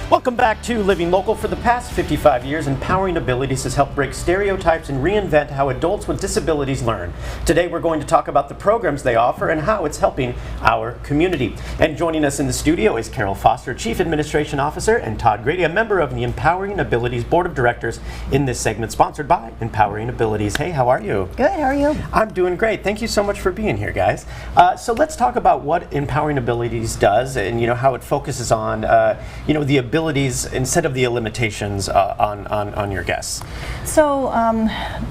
Welcome back to Living Local. For the past 55 years, Empowering Abilities has helped break stereotypes and reinvent how adults with disabilities learn. Today we're going to talk about the programs they offer and how it's helping our community. And joining us in the studio is Carol Foster, Chief Administration Officer, and Todd Grady, a member of the Empowering Abilities Board of Directors, in this segment sponsored by Empowering Abilities. Hey, how are you? Good, how are you? I'm doing great. Thank you so much for being here, guys. So let's talk about what Empowering Abilities does and how it focuses on the abilities instead of the limitations on your guests. So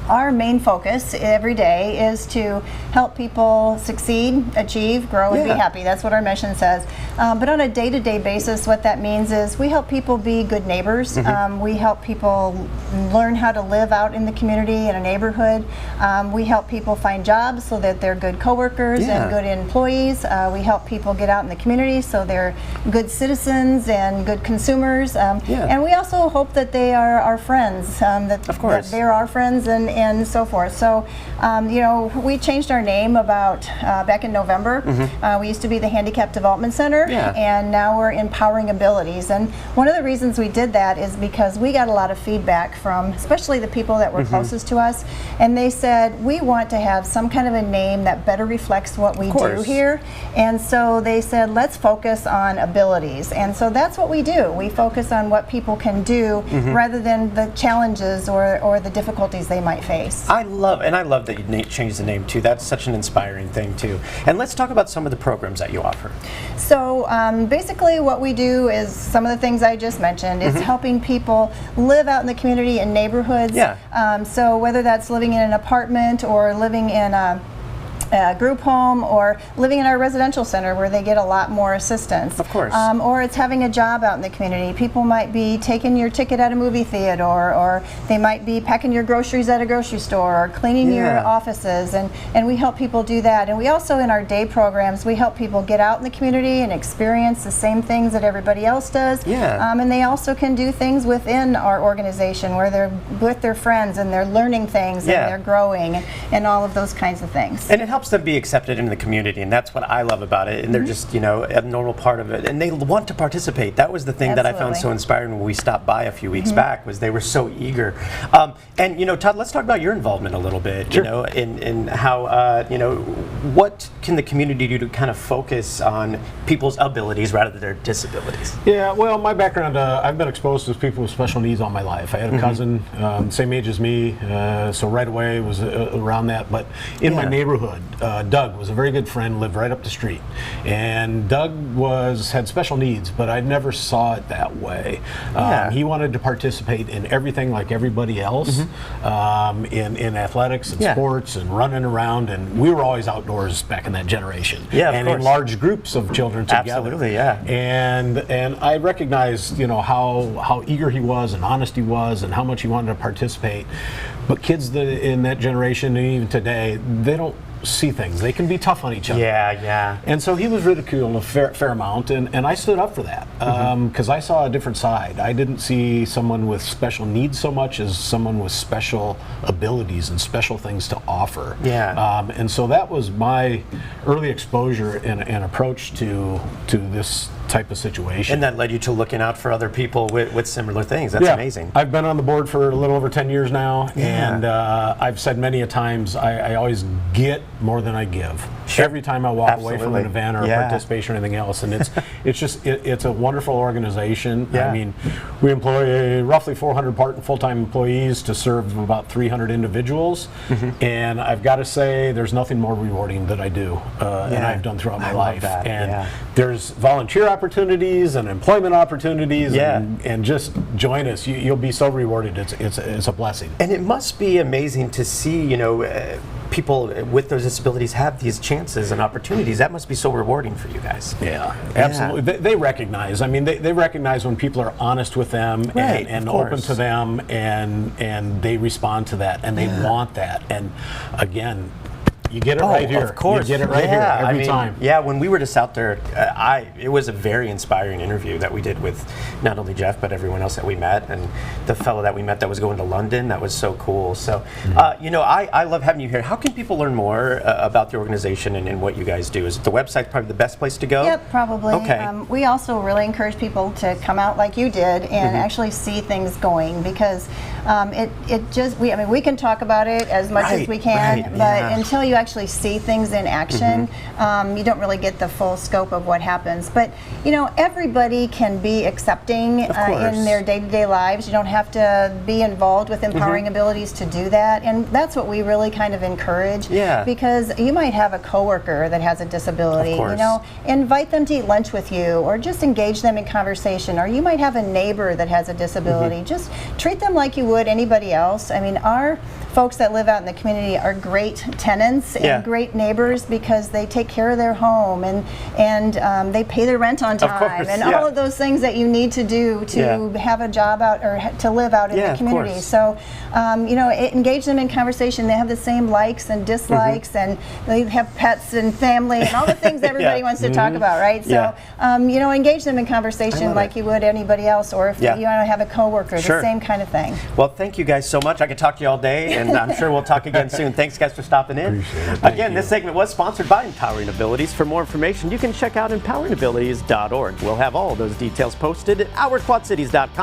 our main focus every day is to help people succeed, achieve, grow, and be happy. That's what our mission says. But on a day-to-day basis, what that means is we help people be good neighbors. We help people learn how to live out in the community, in a neighborhood. We help people find jobs so that they're good coworkers and good employees. We help people get out in the community so they're good citizens and good consumers. And we also hope that they are our friends, that they're our friends and so forth. So, we changed our name about back in November. We used to be the Handicap Development Center, and now we're Empowering Abilities. And one of the reasons we did that is because we got a lot of feedback from especially the people that were closest to us, and they said, we want to have some kind of a name that better reflects what we do here. And so they said, let's focus on abilities. And so that's what we do. We focus on what people can do rather than the challenges or the difficulties they might face. I love that you changed the name too. That's such an inspiring thing too. And let's talk about some of the programs that you offer. So basically what we do is some of the things I just mentioned. It's helping people live out in the community in neighborhoods. So whether that's living in an apartment or living in a group home or living in our residential center where they get a lot more assistance. Of course. Or it's having a job out in the community. People might be taking your ticket at a movie theater, or they might be packing your groceries at a grocery store, or cleaning your offices, and we help people do that. And we also, in our day programs, we help people get out in the community and experience the same things that everybody else does. And they also can do things within our organization where they're with their friends and they're learning things and they're growing and all of those kinds of things. And it helps them be accepted in the community, and that's what I love about it. And they're just, a normal part of it, and they want to participate. That was the thing that I found so inspiring when we stopped by a few weeks back, was they were so eager. And Todd, let's talk about your involvement a little bit. In how what can the community do to kind of focus on people's abilities rather than their disabilities? Yeah, well, my background, I've been exposed to people with special needs all my life. I had a cousin, same age as me, so right away was around that. But in my neighborhood, Doug was a very good friend, lived right up the street. And Doug had special needs, but I never saw it that way. He wanted to participate in everything like everybody else, in athletics and sports and running around. And we were always outdoors back in that generation. And in large groups of children together. Absolutely, And I recognized, how eager he was and honest he was and how much he wanted to participate. But kids in that generation, and even today, they don't see things. They can be tough on each other. And so he was ridiculed a fair amount, and I stood up for that because I saw a different side. I didn't see someone with special needs so much as someone with special abilities and special things to offer. And so that was my early exposure and approach to this type of situation. And that led you to looking out for other people with similar things. That's amazing. I've been on the board for a little over 10 years now, and I've said many a times, I always get more than I give. Every time I walk away from an event or a participation or anything else, and it's a wonderful organization. I mean, we employ roughly 400 full-time employees to serve about 300 individuals, and I've got to say, there's nothing more rewarding that I do, and I've done throughout my life. And there's volunteer opportunities and employment opportunities, and just join us. You'll be so rewarded. It's a blessing. And it must be amazing to see, people with those disabilities have these chances and opportunities. That must be so rewarding for you guys. Absolutely. They recognize. I mean, they recognize when people are honest with them and open to them, and they respond to that, and they want that. And again, you get it right here. Of course. You get it right here every time. Yeah, when we were just out there, it was a very inspiring interview that we did with not only Jeff, but everyone else that we met, and the fellow that we met that was going to London. That was so cool. So, I love having you here. How can people learn more about the organization and what you guys do? Is it the website probably the best place to go? Yep, probably. Okay. We also really encourage people to come out like you did and actually see things going, because we can talk about it as much as we can, but until you actually see things in action, you don't really get the full scope of what happens. But everybody can be accepting in their day-to-day lives. You don't have to be involved with empowering abilities to do that, and that's what we really kind of encourage. Yeah. Because you might have a coworker that has a disability. Of course. Invite them to eat lunch with you, or just engage them in conversation. Or you might have a neighbor that has a disability. Just treat them like you would anybody else. I mean, our folks that live out in the community are great tenants and great neighbors, because they take care of their home and they pay their rent on time, and all of those things that you need to do to have a job out or to live out in the community. So, engage them in conversation. They have the same likes and dislikes, and they have pets and family and all the things everybody wants to talk about, right? So, engage them in conversation like you would anybody else, or if you want to have a coworker, the same kind of thing. Well, thank you guys so much. I could talk to you all day, and I'm sure we'll talk again soon. Thanks, guys, for stopping in. Appreciate it. Again, this segment was sponsored by Empowering Abilities. For more information, you can check out empoweringabilities.org. We'll have all those details posted at ourquadcities.com.